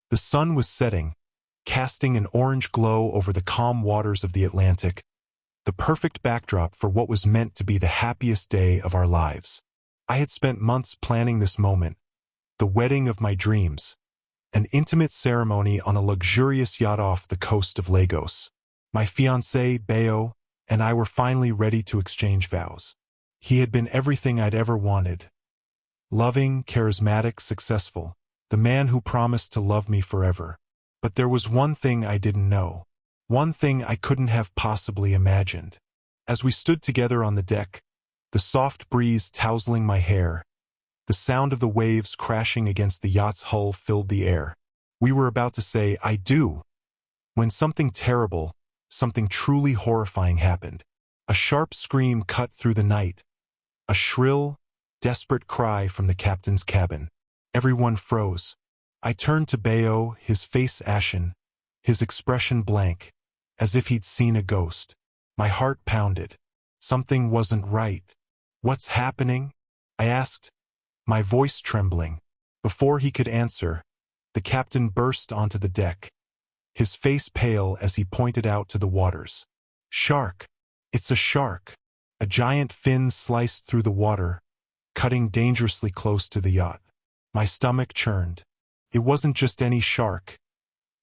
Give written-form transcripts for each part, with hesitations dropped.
The sun was setting, casting an orange glow over the calm waters of the Atlantic, the perfect backdrop for what was meant to be the happiest day of our lives. I had spent months planning this moment, the wedding of my dreams, an intimate ceremony on a luxurious yacht off the coast of Lagos. My fiancé, Bayo, and I were finally ready to exchange vows. He had been everything I'd ever wanted. Loving, charismatic, successful, the man who promised to love me forever. But there was one thing I didn't know. One thing I couldn't have possibly imagined. As we stood together on the deck, the soft breeze tousling my hair, the sound of the waves crashing against the yacht's hull filled the air. We were about to say, "I do," when something terrible, something truly horrifying happened. A sharp scream cut through the night. A shrill, desperate cry from the captain's cabin. Everyone froze. I turned to Bayo, his face ashen, his expression blank, as if he'd seen a ghost. My heart pounded. Something wasn't right. "What's happening?" I asked, my voice trembling. Before he could answer, the captain burst onto the deck, his face pale as he pointed out to the waters. "Shark! It's a shark!" A giant fin sliced through the water, cutting dangerously close to the yacht. My stomach churned. It wasn't just any shark.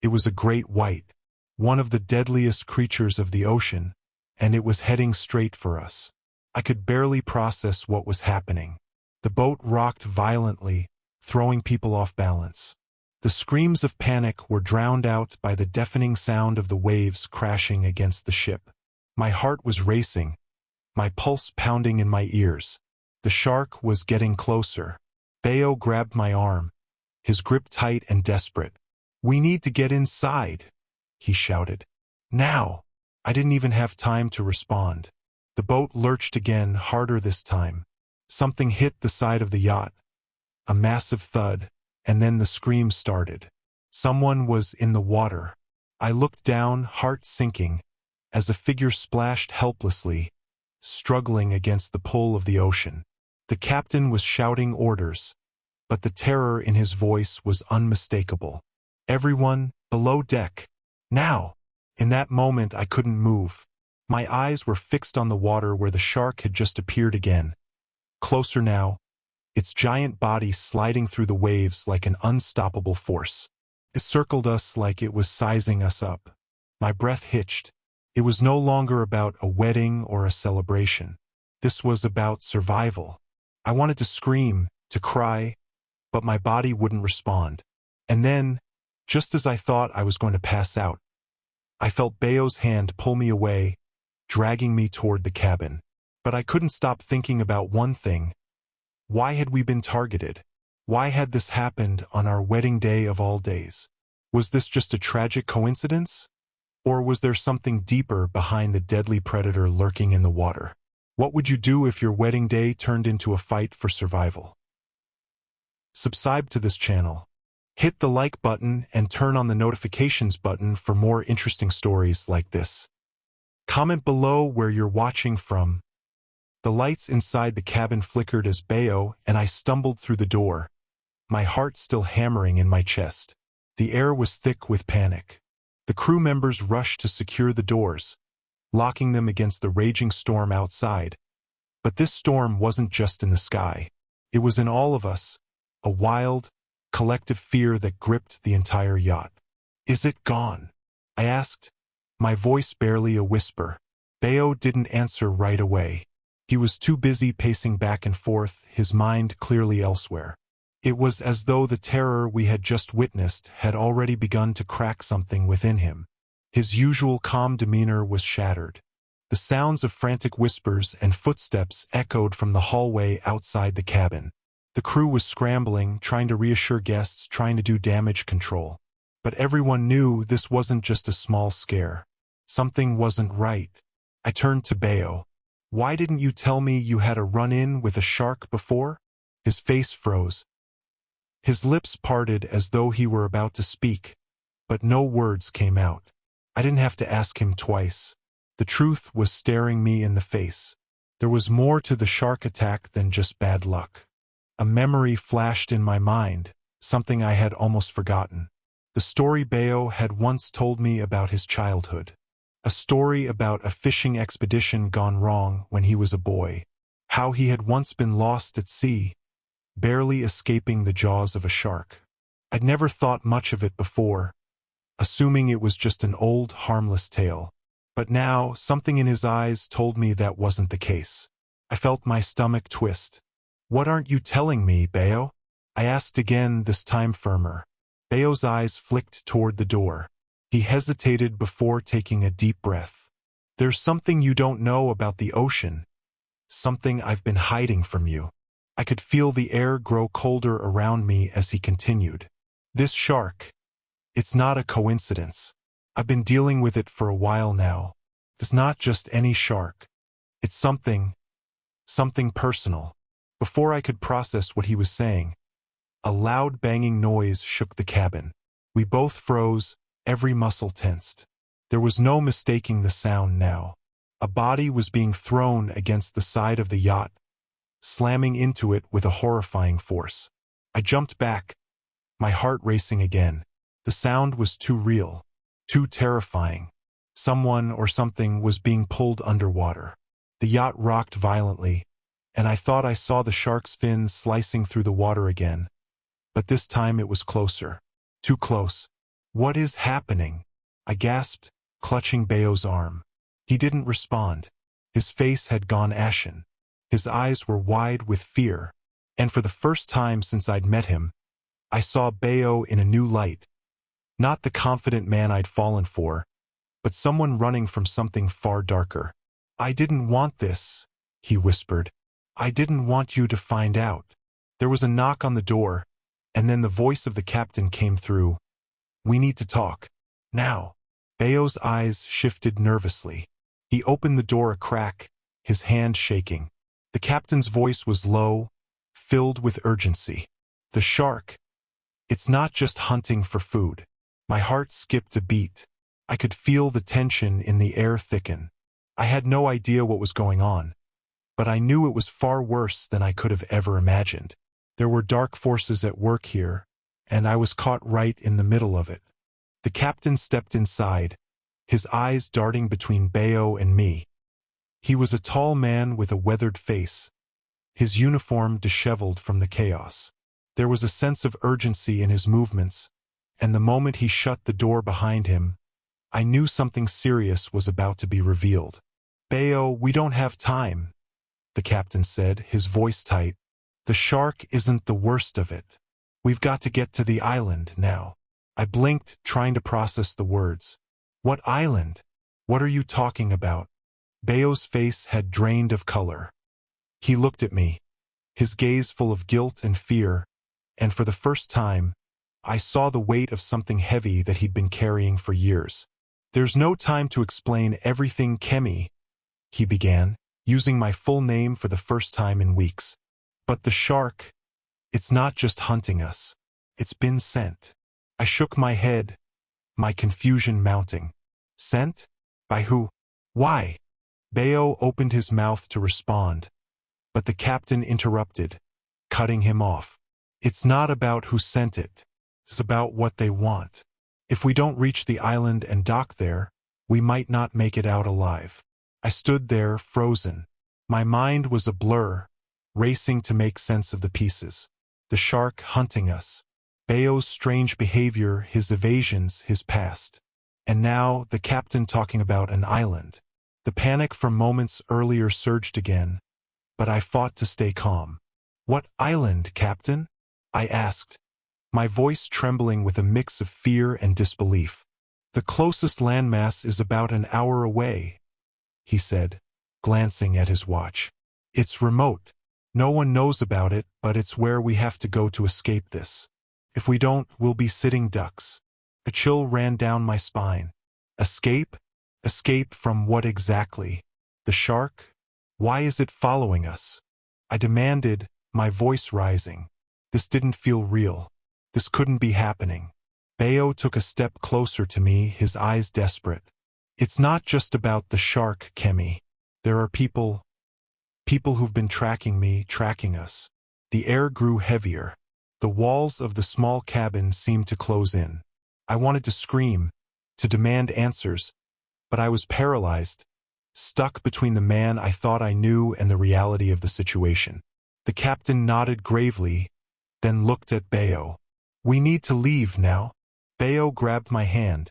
It was a great white, one of the deadliest creatures of the ocean, and it was heading straight for us. I could barely process what was happening. The boat rocked violently, throwing people off balance. The screams of panic were drowned out by the deafening sound of the waves crashing against the ship. My heart was racing, my pulse pounding in my ears. The shark was getting closer. Bayo grabbed my arm, his grip tight and desperate. "We need to get inside," he shouted. "Now!" I didn't even have time to respond. The boat lurched again, harder this time. Something hit the side of the yacht. A massive thud, and then the scream started. Someone was in the water. I looked down, heart sinking, as a figure splashed helplessly, struggling against the pull of the ocean. The captain was shouting orders, but the terror in his voice was unmistakable. "Everyone, below deck, now!" In that moment I couldn't move. My eyes were fixed on the water where the shark had just appeared again. Closer now, its giant body sliding through the waves like an unstoppable force. It circled us like it was sizing us up. My breath hitched. It was no longer about a wedding or a celebration. This was about survival. I wanted to scream, to cry, but my body wouldn't respond. And then, just as I thought I was going to pass out, I felt Bayo's hand pull me away, dragging me toward the cabin. But I couldn't stop thinking about one thing. Why had we been targeted? Why had this happened on our wedding day of all days? Was this just a tragic coincidence? Or was there something deeper behind the deadly predator lurking in the water? What would you do if your wedding day turned into a fight for survival? Subscribe to this channel. Hit the like button and turn on the notifications button for more interesting stories like this. Comment below where you're watching from. The lights inside the cabin flickered as Bayo and I stumbled through the door, my heart still hammering in my chest. The air was thick with panic. The crew members rushed to secure the doors, locking them against the raging storm outside. But this storm wasn't just in the sky. It was in all of us, a wild, collective fear that gripped the entire yacht. "Is it gone?" I asked, my voice barely a whisper. Bayo didn't answer right away. He was too busy pacing back and forth, his mind clearly elsewhere. It was as though the terror we had just witnessed had already begun to crack something within him. His usual calm demeanor was shattered. The sounds of frantic whispers and footsteps echoed from the hallway outside the cabin. The crew was scrambling, trying to reassure guests, trying to do damage control. But everyone knew this wasn't just a small scare. Something wasn't right. I turned to Bayo. "Why didn't you tell me you had a run-in with a shark before?" His face froze. His lips parted as though he were about to speak, but no words came out. I didn't have to ask him twice. The truth was staring me in the face. There was more to the shark attack than just bad luck. A memory flashed in my mind, something I had almost forgotten. The story Bayo had once told me about his childhood. A story about a fishing expedition gone wrong when he was a boy. How he had once been lost at sea, barely escaping the jaws of a shark. I'd never thought much of it before, assuming it was just an old, harmless tale. But now, something in his eyes told me that wasn't the case. I felt my stomach twist. "What aren't you telling me, Bayo?" I asked again, this time firmer. Bayo's eyes flicked toward the door. He hesitated before taking a deep breath. "There's something you don't know about the ocean. Something I've been hiding from you." I could feel the air grow colder around me as he continued. "This shark, it's not a coincidence. I've been dealing with it for a while now. It's not just any shark. It's something personal." Before I could process what he was saying, a loud banging noise shook the cabin. We both froze, every muscle tensed. There was no mistaking the sound now. A body was being thrown against the side of the yacht, slamming into it with a horrifying force. I jumped back, my heart racing again. The sound was too real, too terrifying. Someone or something was being pulled underwater. The yacht rocked violently, and I thought I saw the shark's fins slicing through the water again. But this time it was closer. Too close. "What is happening?" I gasped, clutching Bayo's arm. He didn't respond. His face had gone ashen. His eyes were wide with fear, and for the first time since I'd met him, I saw Bayo in a new light. Not the confident man I'd fallen for, but someone running from something far darker. "I didn't want this," he whispered. "I didn't want you to find out." There was a knock on the door, and then the voice of the captain came through. "We need to talk. Now." Bayo's eyes shifted nervously. He opened the door a crack, his hand shaking. The captain's voice was low, filled with urgency. "The shark, it's not just hunting for food." My heart skipped a beat. I could feel the tension in the air thicken. I had no idea what was going on, but I knew it was far worse than I could have ever imagined. There were dark forces at work here, and I was caught right in the middle of it. The captain stepped inside, his eyes darting between Bayo and me. He was a tall man with a weathered face, his uniform disheveled from the chaos. There was a sense of urgency in his movements, and the moment he shut the door behind him, I knew something serious was about to be revealed. "Bayo, we don't have time," the captain said, his voice tight. "The shark isn't the worst of it. We've got to get to the island now." I blinked, trying to process the words. "What island? What are you talking about?" Bayo's face had drained of color. He looked at me, his gaze full of guilt and fear, and for the first time, I saw the weight of something heavy that he'd been carrying for years. "There's no time to explain everything, Kemi," he began, using my full name for the first time in weeks. "But the shark, it's not just hunting us. It's been sent." I shook my head, my confusion mounting. "Sent? By who? Why?" Bayo opened his mouth to respond, but the captain interrupted, cutting him off. "It's not about who sent it. It's about what they want. If we don't reach the island and dock there, we might not make it out alive." I stood there, frozen. My mind was a blur, racing to make sense of the pieces. The shark hunting us. Bayo's strange behavior, his evasions, his past. And now, the captain talking about an island. The panic from moments earlier surged again, but I fought to stay calm. "What island, Captain?" I asked, my voice trembling with a mix of fear and disbelief. "The closest landmass is about an hour away," he said, glancing at his watch. "It's remote. No one knows about it, but it's where we have to go to escape this. If we don't, we'll be sitting ducks." A chill ran down my spine. Escape? Escape from what exactly? The shark? Why is it following us? I demanded, my voice rising. This didn't feel real. This couldn't be happening. Bayo took a step closer to me, his eyes desperate. "It's not just about the shark, Kemi. There are people who've been tracking me, tracking us." The air grew heavier. The walls of the small cabin seemed to close in. I wanted to scream, to demand answers, but I was paralyzed, stuck between the man I thought I knew and the reality of the situation. The captain nodded gravely, then looked at Bayo. "We need to leave now." Bayo grabbed my hand,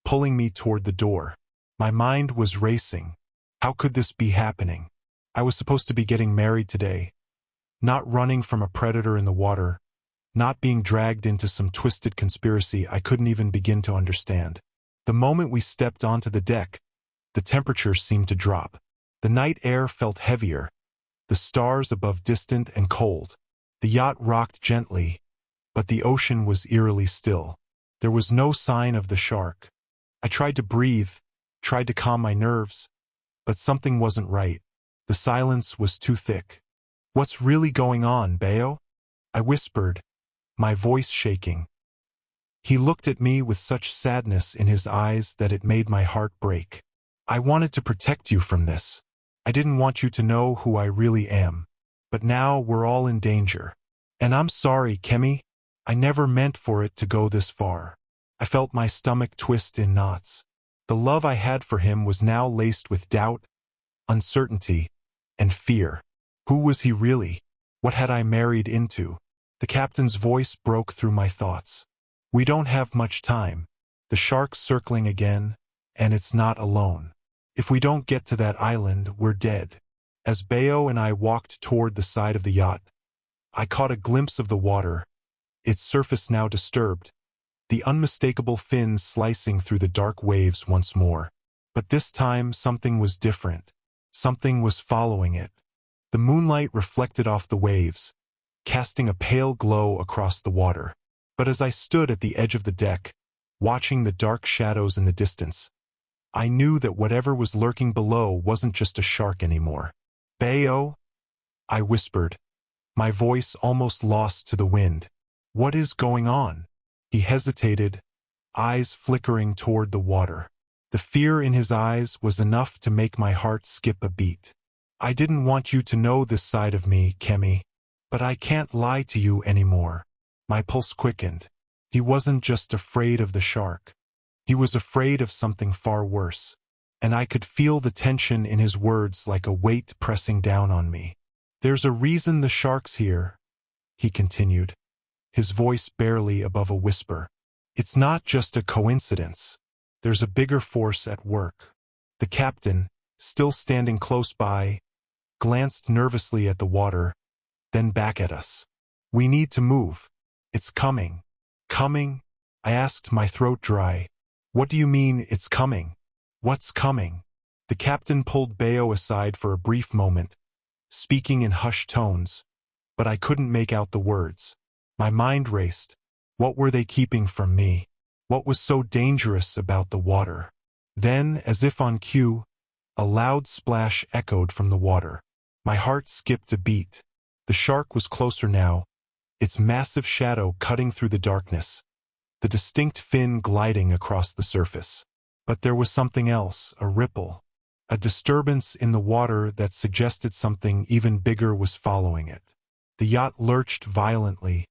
pulling me toward the door. My mind was racing. How could this be happening? I was supposed to be getting married today, not running from a predator in the water, not being dragged into some twisted conspiracy I couldn't even begin to understand. The moment we stepped onto the deck, the temperature seemed to drop. The night air felt heavier, the stars above distant and cold. The yacht rocked gently, but the ocean was eerily still. There was no sign of the shark. I tried to breathe, tried to calm my nerves, but something wasn't right. The silence was too thick. "What's really going on, Bayo?" I whispered, my voice shaking. He looked at me with such sadness in his eyes that it made my heart break. "I wanted to protect you from this. I didn't want you to know who I really am. But now we're all in danger. And I'm sorry, Kemi. I never meant for it to go this far." I felt my stomach twist in knots. The love I had for him was now laced with doubt, uncertainty, and fear. Who was he really? What had I married into? The captain's voice broke through my thoughts. "We don't have much time. The shark's circling again, and it's not alone. If we don't get to that island, we're dead." As Bayo and I walked toward the side of the yacht, I caught a glimpse of the water, its surface now disturbed, the unmistakable fins slicing through the dark waves once more. But this time something was different. Something was following it. The moonlight reflected off the waves, casting a pale glow across the water. But as I stood at the edge of the deck, watching the dark shadows in the distance, I knew that whatever was lurking below wasn't just a shark anymore. "Bayo?" I whispered, my voice almost lost to the wind. "What is going on?" He hesitated, eyes flickering toward the water. The fear in his eyes was enough to make my heart skip a beat. "I didn't want you to know this side of me, Kemi. But I can't lie to you anymore." My pulse quickened. He wasn't just afraid of the shark. He was afraid of something far worse. And I could feel the tension in his words like a weight pressing down on me. "There's a reason the shark's here," he continued, his voice barely above a whisper. "It's not just a coincidence. There's a bigger force at work." The captain, still standing close by, glanced nervously at the water, then back at us. "We need to move. It's coming." "Coming?" I asked, my throat dry. "What do you mean, it's coming? What's coming?" The captain pulled Bayo aside for a brief moment, speaking in hushed tones, but I couldn't make out the words. My mind raced. What were they keeping from me? What was so dangerous about the water? Then, as if on cue, a loud splash echoed from the water. My heart skipped a beat. The shark was closer now, its massive shadow cutting through the darkness, the distinct fin gliding across the surface. But there was something else, a ripple, a disturbance in the water that suggested something even bigger was following it. The yacht lurched violently,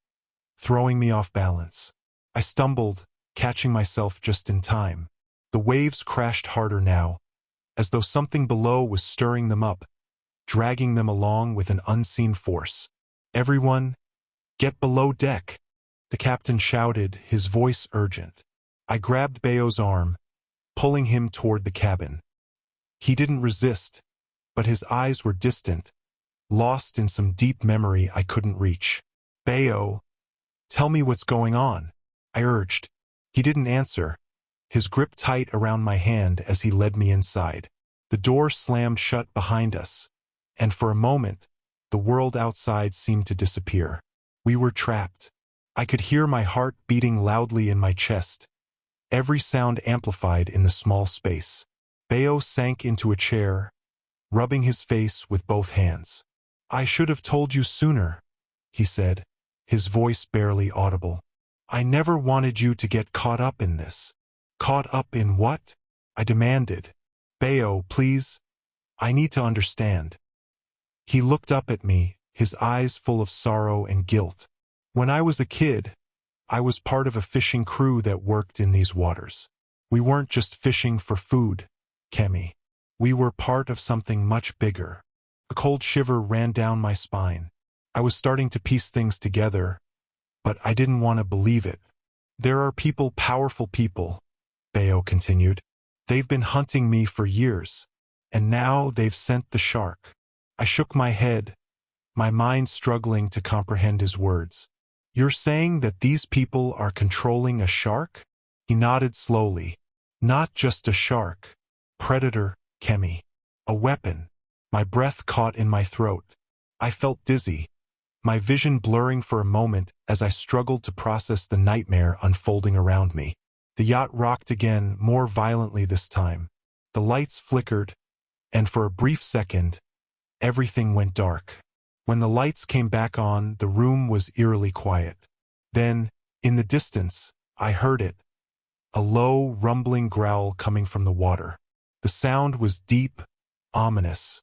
throwing me off balance. I stumbled, catching myself just in time. The waves crashed harder now, as though something below was stirring them up, dragging them along with an unseen force. "Everyone, get below deck," the captain shouted, his voice urgent. I grabbed Bayo's arm, pulling him toward the cabin. He didn't resist, but his eyes were distant, lost in some deep memory I couldn't reach. "Bayo, tell me what's going on," I urged. He didn't answer, his grip tight around my hand as he led me inside. The door slammed shut behind us, and for a moment, the world outside seemed to disappear. We were trapped. I could hear my heart beating loudly in my chest, every sound amplified in the small space. Bayo sank into a chair, rubbing his face with both hands. "I should have told you sooner," he said, his voice barely audible. "I never wanted you to get caught up in this." "Caught up in what?" I demanded. "Bayo, please. I need to understand." He looked up at me, his eyes full of sorrow and guilt. "When I was a kid, I was part of a fishing crew that worked in these waters. We weren't just fishing for food, Kemi. We were part of something much bigger. A cold shiver ran down my spine. I was starting to piece things together, but I didn't want to believe it. There are people, powerful people, Bayo continued. They've been hunting me for years, and now they've sent the shark. I shook my head, my mind struggling to comprehend his words. You're saying that these people are controlling a shark? He nodded slowly. Not just a shark. Predator, Kemi. A weapon. My breath caught in my throat. I felt dizzy, my vision blurring for a moment as I struggled to process the nightmare unfolding around me. The yacht rocked again, more violently this time. The lights flickered, and for a brief second, everything went dark. When the lights came back on, the room was eerily quiet. Then, in the distance, I heard it. A low, rumbling growl coming from the water. The sound was deep, ominous,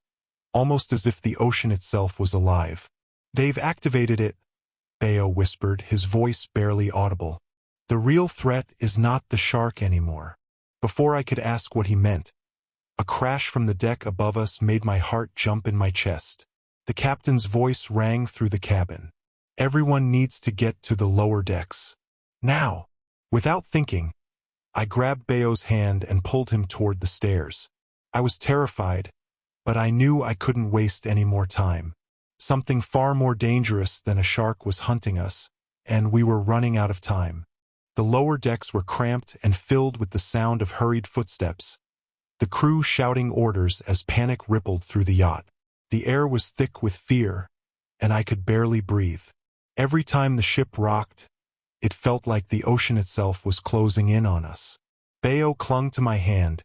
almost as if the ocean itself was alive. They've activated it, Bayo whispered, his voice barely audible. The real threat is not the shark anymore. Before I could ask what he meant, a crash from the deck above us made my heart jump in my chest. The captain's voice rang through the cabin. Everyone needs to get to the lower decks. Now! Without thinking, I grabbed Bayo's hand and pulled him toward the stairs. I was terrified, but I knew I couldn't waste any more time. Something far more dangerous than a shark was hunting us, and we were running out of time. The lower decks were cramped and filled with the sound of hurried footsteps, the crew shouting orders as panic rippled through the yacht. The air was thick with fear, and I could barely breathe. Every time the ship rocked, it felt like the ocean itself was closing in on us. Bayo clung to my hand,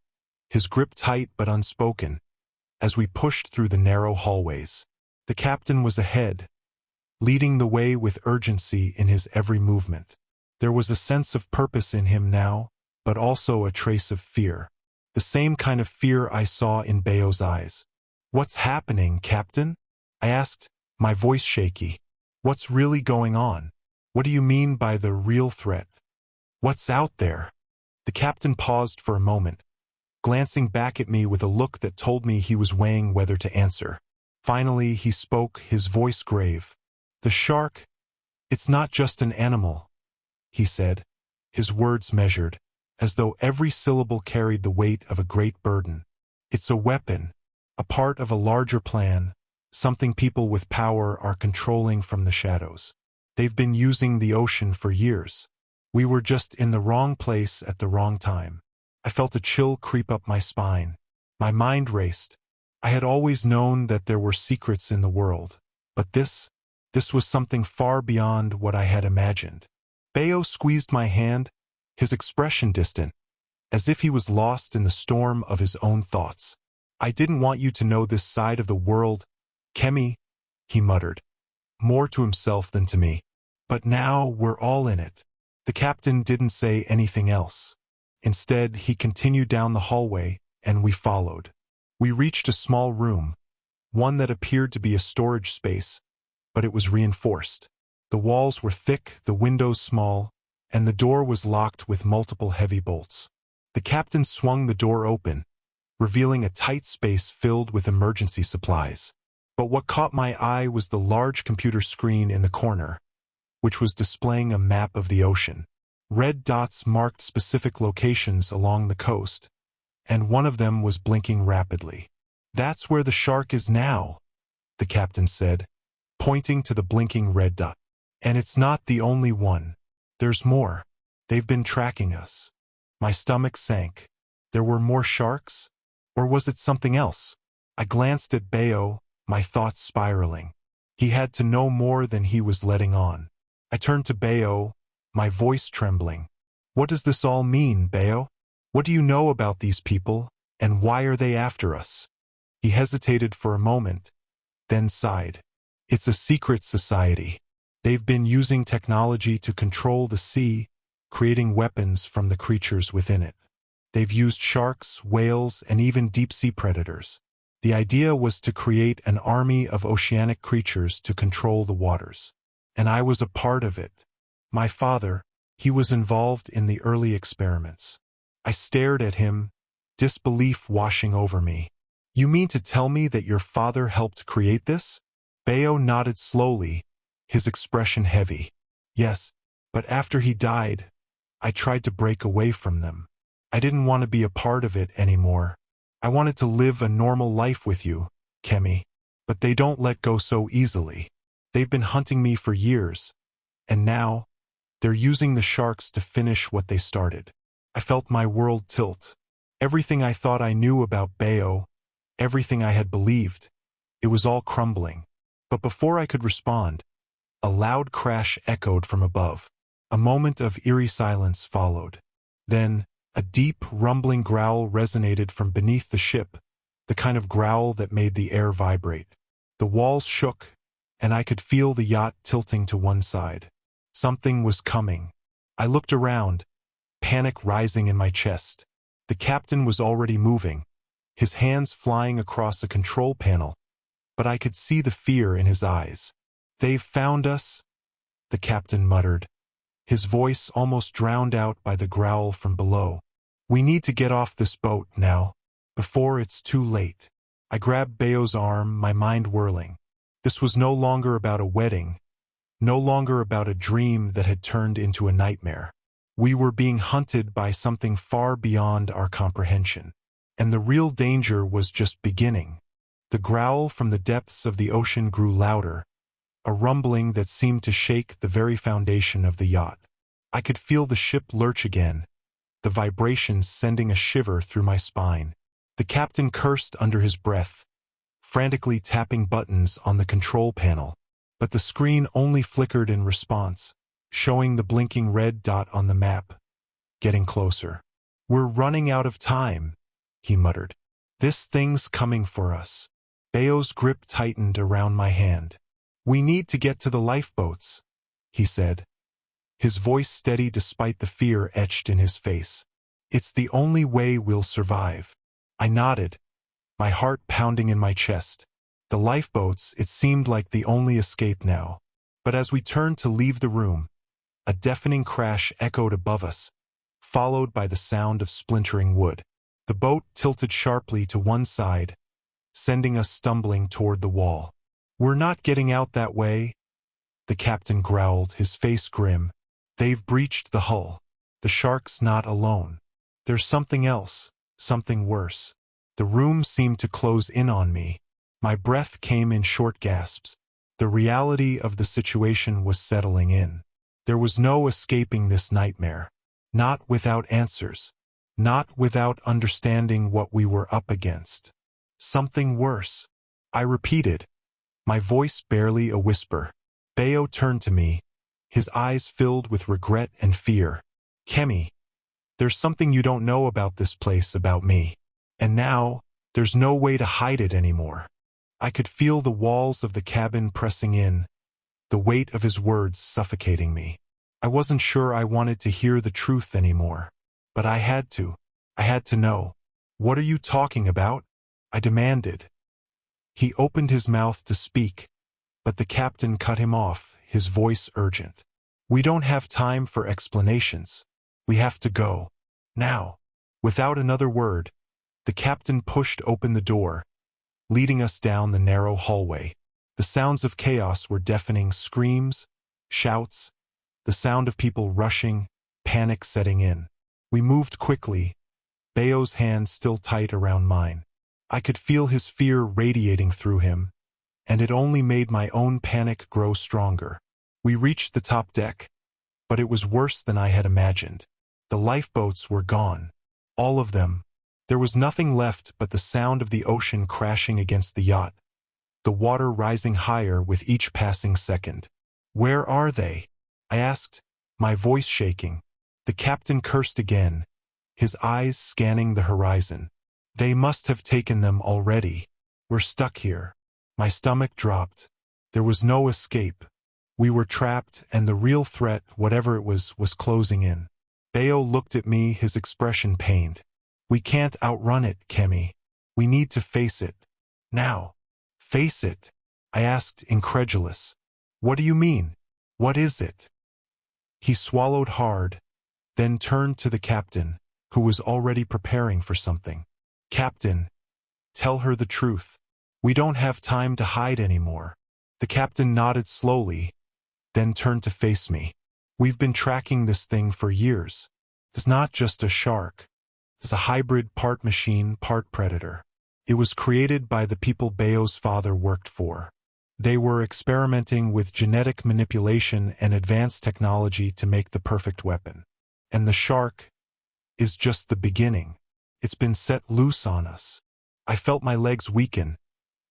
his grip tight but unspoken, as we pushed through the narrow hallways. The captain was ahead, leading the way with urgency in his every movement. There was a sense of purpose in him now, but also a trace of fear. The same kind of fear I saw in Bayo's eyes. What's happening, Captain? I asked, my voice shaky. What's really going on? What do you mean by the real threat? What's out there? The captain paused for a moment, glancing back at me with a look that told me he was weighing whether to answer. Finally, he spoke, his voice grave. The shark, it's not just an animal, he said, his words measured, as though every syllable carried the weight of a great burden. It's a weapon, a part of a larger plan, something people with power are controlling from the shadows. They've been using the ocean for years. We were just in the wrong place at the wrong time. I felt a chill creep up my spine. My mind raced. I had always known that there were secrets in the world, but this was something far beyond what I had imagined. Bayo squeezed my hand, his expression distant, as if he was lost in the storm of his own thoughts. I didn't want you to know this side of the world, Kemi, he muttered, more to himself than to me. But now we're all in it. The captain didn't say anything else. Instead, he continued down the hallway, and we followed. We reached a small room, one that appeared to be a storage space, but it was reinforced. The walls were thick, the windows small, and the door was locked with multiple heavy bolts. The captain swung the door open, revealing a tight space filled with emergency supplies. But what caught my eye was the large computer screen in the corner, which was displaying a map of the ocean. Red dots marked specific locations along the coast, and one of them was blinking rapidly. That's where the shark is now, the captain said, pointing to the blinking red dot. And it's not the only one. There's more. They've been tracking us. My stomach sank. There were more sharks? Or was it something else? I glanced at Bayo, my thoughts spiraling. He had to know more than he was letting on. I turned to Bayo, my voice trembling. What does this all mean, Bayo? What do you know about these people, and why are they after us? He hesitated for a moment, then sighed. It's a secret society. They've been using technology to control the sea, creating weapons from the creatures within it. They've used sharks, whales, and even deep-sea predators. The idea was to create an army of oceanic creatures to control the waters. And I was a part of it. My father, He was involved in the early experiments. I stared at him, disbelief washing over me. You mean to tell me that your father helped create this? Bayo nodded slowly, his expression heavy. Yes, but after he died, I tried to break away from them. I didn't want to be a part of it anymore. I wanted to live a normal life with you, Kemi. But they don't let go so easily. They've been hunting me for years, and now, they're using the sharks to finish what they started. I felt my world tilt. Everything I thought I knew about Bayo, everything I had believed, it was all crumbling. But before I could respond, a loud crash echoed from above. A moment of eerie silence followed. Then, a deep, rumbling growl resonated from beneath the ship, the kind of growl that made the air vibrate. The walls shook, and I could feel the yacht tilting to one side. Something was coming. I looked around, panic rising in my chest. The captain was already moving, his hands flying across a control panel, but I could see the fear in his eyes. "They've found us," the captain muttered, his voice almost drowned out by the growl from below. "We need to get off this boat now, before it's too late." I grabbed Bayo's arm, my mind whirling. This was no longer about a wedding, no longer about a dream that had turned into a nightmare. We were being hunted by something far beyond our comprehension. And the real danger was just beginning. The growl from the depths of the ocean grew louder, a rumbling that seemed to shake the very foundation of the yacht. I could feel the ship lurch again, the vibrations sending a shiver through my spine. The captain cursed under his breath, frantically tapping buttons on the control panel, but the screen only flickered in response, showing the blinking red dot on the map. Getting closer. "We're running out of time," he muttered. "This thing's coming for us." Bayo's grip tightened around my hand. "We need to get to the lifeboats," he said, his voice steady despite the fear etched in his face. "It's the only way we'll survive." I nodded, my heart pounding in my chest. The lifeboats, it seemed like the only escape now. But as we turned to leave the room, a deafening crash echoed above us, followed by the sound of splintering wood. The boat tilted sharply to one side, sending us stumbling toward the wall. "We're not getting out that way," the captain growled, his face grim. "They've breached the hull. The shark's not alone. There's something else, something worse." The room seemed to close in on me. My breath came in short gasps. The reality of the situation was settling in. There was no escaping this nightmare. Not without answers. Not without understanding what we were up against. Something worse. I repeated, my voice barely a whisper. Bayo turned to me, his eyes filled with regret and fear. "Kemi, there's something you don't know about this place, about me. And now, there's no way to hide it anymore." I could feel the walls of the cabin pressing in, the weight of his words suffocating me. I wasn't sure I wanted to hear the truth anymore. But I had to. I had to know. "What are you talking about?" I demanded. He opened his mouth to speak, but the captain cut him off, his voice urgent. "We don't have time for explanations. We have to go. Now." Without another word, the captain pushed open the door, leading us down the narrow hallway. The sounds of chaos were deafening: screams, shouts, the sound of people rushing, panic setting in. We moved quickly, Bayo's hand still tight around mine. I could feel his fear radiating through him, and it only made my own panic grow stronger. We reached the top deck, but it was worse than I had imagined. The lifeboats were gone. All of them. There was nothing left but the sound of the ocean crashing against the yacht, the water rising higher with each passing second. "Where are they?" I asked, my voice shaking. The captain cursed again, his eyes scanning the horizon. "They must have taken them already. We're stuck here." My stomach dropped. There was no escape. We were trapped, and the real threat, whatever it was closing in. Bayo looked at me, his expression pained. "We can't outrun it, Kemi. We need to face it. Now." "Face it?" I asked, incredulous. "What do you mean? What is it?" He swallowed hard, then turned to the captain, who was already preparing for something. "Captain, tell her the truth. We don't have time to hide anymore." The captain nodded slowly, then turned to face me. "We've been tracking this thing for years. It's not just a shark. It's a hybrid, part machine, part predator. It was created by the people Bayo's father worked for. They were experimenting with genetic manipulation and advanced technology to make the perfect weapon. And the shark is just the beginning. It's been set loose on us." I felt my legs weaken,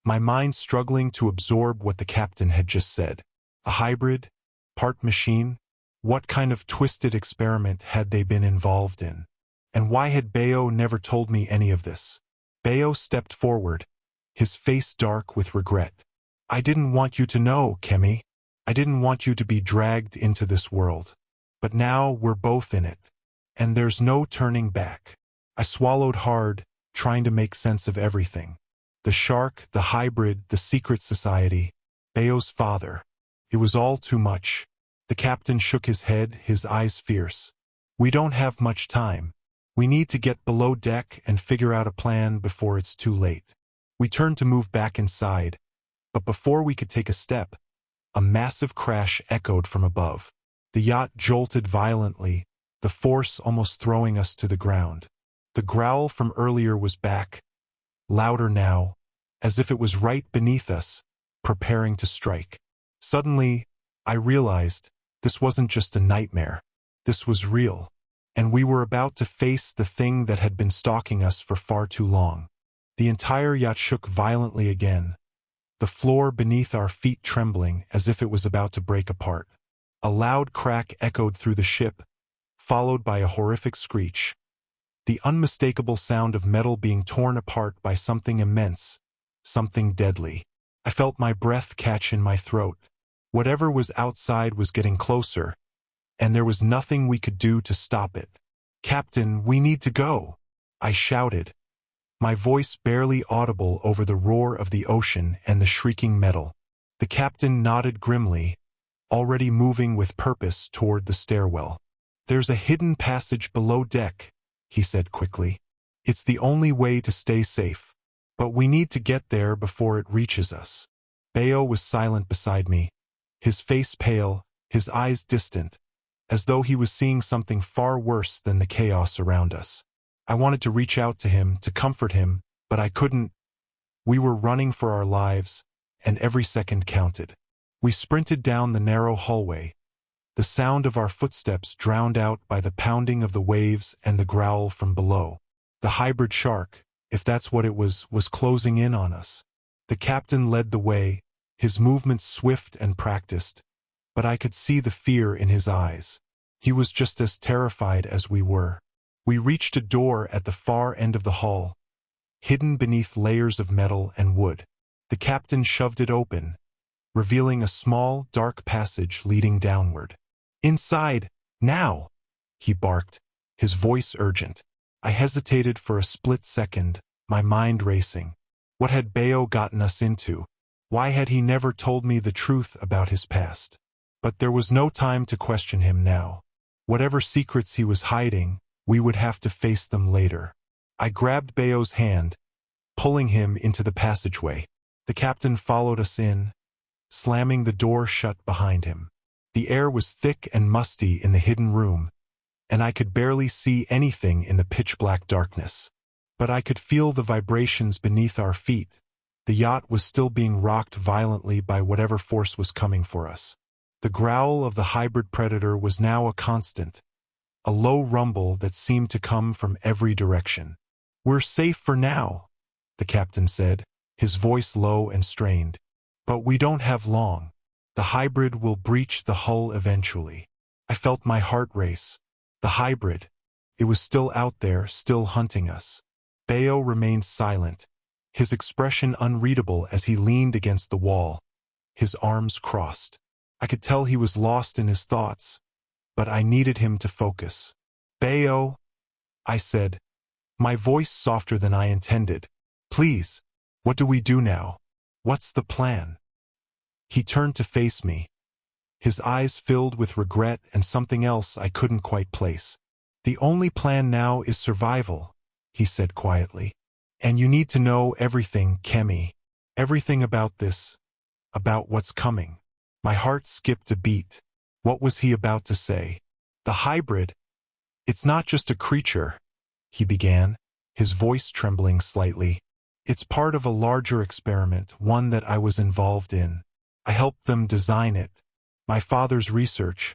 my mind struggling to absorb what the captain had just said. A hybrid? Part machine? What kind of twisted experiment had they been involved in? And why had Bayo never told me any of this? Bayo stepped forward, his face dark with regret. "I didn't want you to know, Kemi. I didn't want you to be dragged into this world. But now we're both in it. And there's no turning back." I swallowed hard, trying to make sense of everything. The shark, the hybrid, the secret society, Bayo's father. It was all too much. The captain shook his head, his eyes fierce. "We don't have much time. We need to get below deck and figure out a plan before it's too late." We turned to move back inside, but before we could take a step, a massive crash echoed from above. The yacht jolted violently, the force almost throwing us to the ground. The growl from earlier was back, louder now, as if it was right beneath us, preparing to strike. Suddenly, I realized this wasn't just a nightmare. This was real, and we were about to face the thing that had been stalking us for far too long. The entire yacht shook violently again, the floor beneath our feet trembling as if it was about to break apart. A loud crack echoed through the ship, followed by a horrific screech. The unmistakable sound of metal being torn apart by something immense, something deadly. I felt my breath catch in my throat. Whatever was outside was getting closer, and there was nothing we could do to stop it. "Captain, we need to go," I shouted, my voice barely audible over the roar of the ocean and the shrieking metal. The captain nodded grimly, already moving with purpose toward the stairwell. "There's a hidden passage below deck," he said quickly. "It's the only way to stay safe. But we need to get there before it reaches us." Bayo was silent beside me, his face pale, his eyes distant, as though he was seeing something far worse than the chaos around us. I wanted to reach out to him, to comfort him, but I couldn't. We were running for our lives, and every second counted. We sprinted down the narrow hallway, the sound of our footsteps drowned out by the pounding of the waves and the growl from below. The hybrid shark, if that's what it was closing in on us. The captain led the way, his movements swift and practiced, but I could see the fear in his eyes. He was just as terrified as we were. We reached a door at the far end of the hall, hidden beneath layers of metal and wood. The captain shoved it open, revealing a small, dark passage leading downward. "Inside, now!" he barked, his voice urgent. I hesitated for a split second, my mind racing. What had Bayo gotten us into? Why had he never told me the truth about his past? But there was no time to question him now. Whatever secrets he was hiding, we would have to face them later. I grabbed Bayo's hand, pulling him into the passageway. The captain followed us in, slamming the door shut behind him. The air was thick and musty in the hidden room, and I could barely see anything in the pitch-black darkness. But I could feel the vibrations beneath our feet. The yacht was still being rocked violently by whatever force was coming for us. The growl of the hybrid predator was now a constant, a low rumble that seemed to come from every direction. "We're safe for now," the captain said, his voice low and strained. "But we don't have long. The hybrid will breach the hull eventually." I felt my heart race. The hybrid. It was still out there, still hunting us. Bayo remained silent, his expression unreadable as he leaned against the wall, his arms crossed. I could tell he was lost in his thoughts, but I needed him to focus. "Bayo," I said, my voice softer than I intended. "Please, what do we do now? What's the plan?" He turned to face me, his eyes filled with regret and something else I couldn't quite place. "The only plan now is survival," he said quietly. "And you need to know everything, Kemi. Everything about this, about what's coming." My heart skipped a beat. What was he about to say? "The hybrid, it's not just a creature," he began, his voice trembling slightly. "It's part of a larger experiment, one that I was involved in. I helped them design it. My father's research.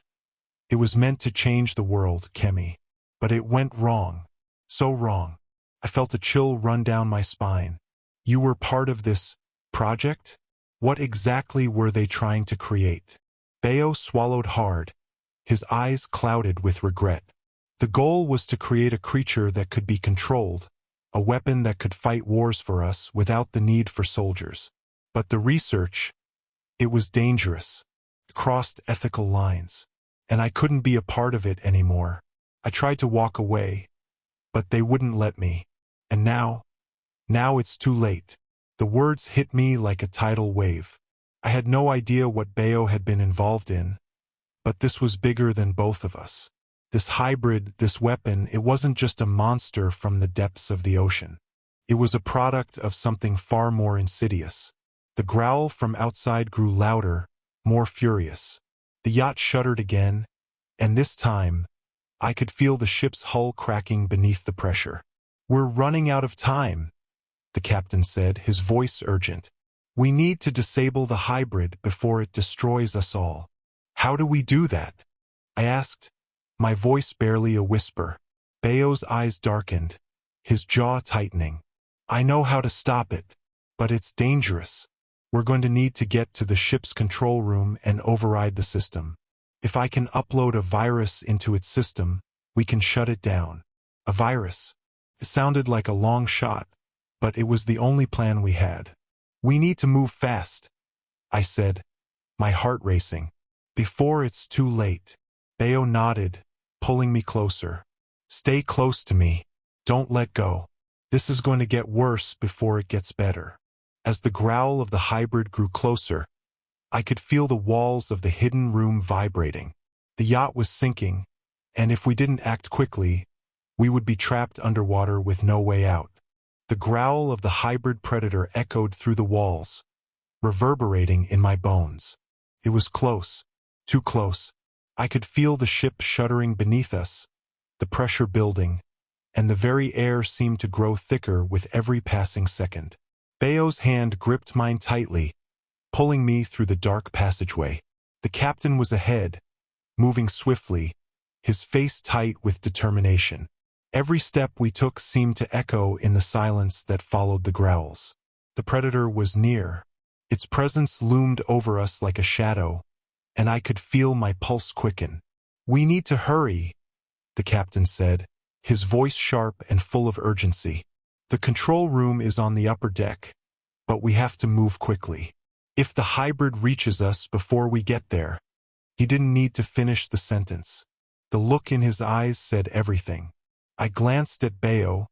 It was meant to change the world, Kemi. But it went wrong. So wrong." I felt a chill run down my spine. "You were part of this project? What exactly were they trying to create?" Bayo swallowed hard, his eyes clouded with regret. "The goal was to create a creature that could be controlled, a weapon that could fight wars for us without the need for soldiers. But the research, it was dangerous. It crossed ethical lines. And I couldn't be a part of it anymore. I tried to walk away, but they wouldn't let me. And now it's too late." The words hit me like a tidal wave. I had no idea what Bayo had been involved in, but this was bigger than both of us. This hybrid, this weapon, it wasn't just a monster from the depths of the ocean. It was a product of something far more insidious. The growl from outside grew louder, more furious. The yacht shuddered again, and this time, I could feel the ship's hull cracking beneath the pressure. "We're running out of time," the captain said, his voice urgent. "We need to disable the hybrid before it destroys us all." "How do we do that?" I asked, my voice barely a whisper. Bayo's eyes darkened, his jaw tightening. "I know how to stop it, but it's dangerous. We're going to need to get to the ship's control room and override the system. If I can upload a virus into its system, we can shut it down." A virus? It sounded like a long shot, but it was the only plan we had. "We need to move fast," I said, my heart racing. "Before it's too late." Bayo nodded, pulling me closer. "Stay close to me. Don't let go. This is going to get worse before it gets better." As the growl of the hybrid grew closer, I could feel the walls of the hidden room vibrating. The yacht was sinking, and if we didn't act quickly, we would be trapped underwater with no way out. The growl of the hybrid predator echoed through the walls, reverberating in my bones. It was close, too close. I could feel the ship shuddering beneath us, the pressure building, and the very air seemed to grow thicker with every passing second. Bayo's hand gripped mine tightly, pulling me through the dark passageway. The captain was ahead, moving swiftly, his face tight with determination. Every step we took seemed to echo in the silence that followed the growls. The predator was near. Its presence loomed over us like a shadow, and I could feel my pulse quicken. "We need to hurry," the captain said, his voice sharp and full of urgency. "The control room is on the upper deck, but we have to move quickly. If the hybrid reaches us before we get there." He didn't need to finish the sentence. The look in his eyes said everything. I glanced at Bayo,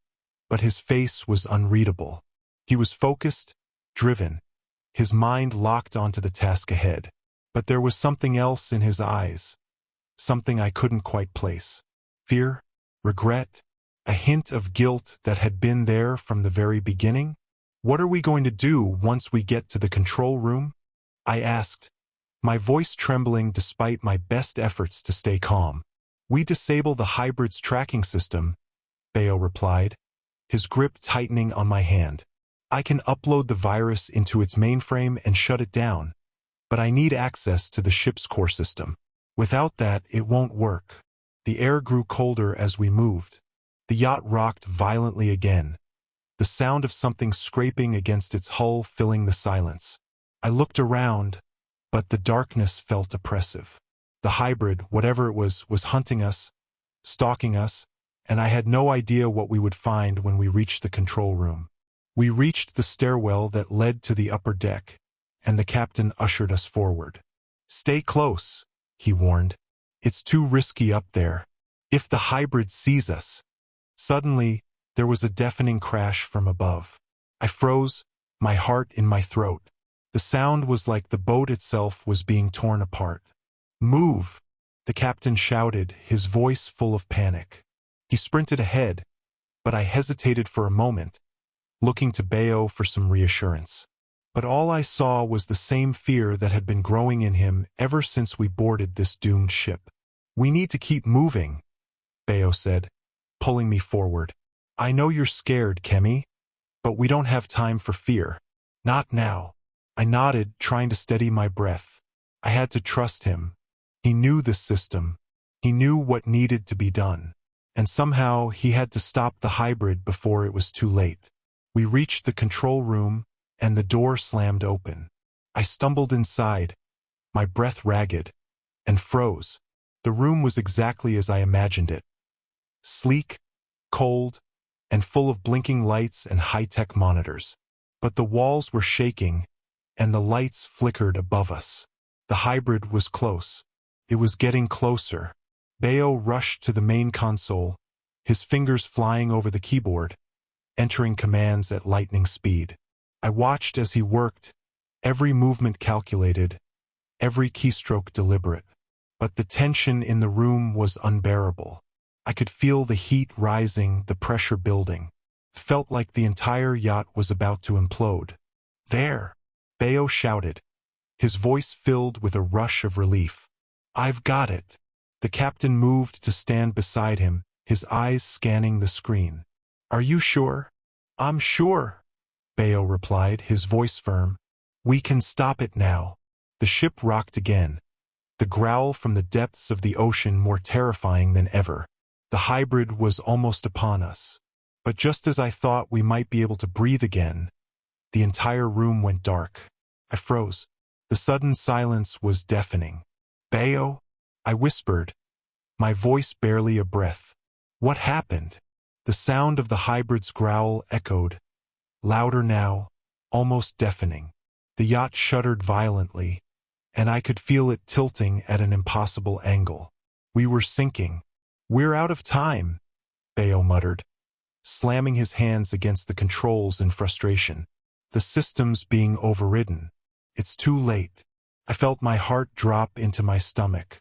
but his face was unreadable. He was focused, driven, his mind locked onto the task ahead. But there was something else in his eyes, something I couldn't quite place. Fear? Regret? A hint of guilt that had been there from the very beginning? "What are we going to do once we get to the control room?" I asked, my voice trembling despite my best efforts to stay calm. "We disable the hybrid's tracking system," Bayo replied, his grip tightening on my hand. "I can upload the virus into its mainframe and shut it down, but I need access to the ship's core system. Without that, it won't work." The air grew colder as we moved. The yacht rocked violently again, the sound of something scraping against its hull filling the silence. I looked around, but the darkness felt oppressive. The hybrid, whatever it was hunting us, stalking us, and I had no idea what we would find when we reached the control room. We reached the stairwell that led to the upper deck, and the captain ushered us forward. "Stay close," he warned. "It's too risky up there. If the hybrid sees us." Suddenly, there was a deafening crash from above. I froze, my heart in my throat. The sound was like the boat itself was being torn apart. "Move!" the captain shouted, his voice full of panic. He sprinted ahead, but I hesitated for a moment, looking to Bayo for some reassurance. But all I saw was the same fear that had been growing in him ever since we boarded this doomed ship. "We need to keep moving," Bayo said, pulling me forward. "I know you're scared, Kemi, but we don't have time for fear. Not now." I nodded, trying to steady my breath. I had to trust him. He knew this system. He knew what needed to be done. And somehow he had to stop the hybrid before it was too late. We reached the control room, and the door slammed open. I stumbled inside, my breath ragged, and froze. The room was exactly as I imagined it. Sleek, cold, and full of blinking lights and high-tech monitors. But the walls were shaking, and the lights flickered above us. The hybrid was close. It was getting closer. Bayo rushed to the main console, his fingers flying over the keyboard, entering commands at lightning speed. I watched as he worked, every movement calculated, every keystroke deliberate. But the tension in the room was unbearable. I could feel the heat rising, the pressure building. Felt like the entire yacht was about to implode. "There!" Bayo shouted, his voice filled with a rush of relief. "I've got it." The captain moved to stand beside him, his eyes scanning the screen. "Are you sure?" "I'm sure," Bayo replied, his voice firm. "We can stop it now." The ship rocked again, the growl from the depths of the ocean more terrifying than ever. The hybrid was almost upon us. But just as I thought we might be able to breathe again, the entire room went dark. I froze. The sudden silence was deafening. "Bayo?" I whispered, my voice barely a breath. "What happened?" The sound of the hybrid's growl echoed, louder now, almost deafening. The yacht shuddered violently, and I could feel it tilting at an impossible angle. We were sinking. "We're out of time," Bayo muttered, slamming his hands against the controls in frustration. "The system's being overridden. It's too late." I felt my heart drop into my stomach.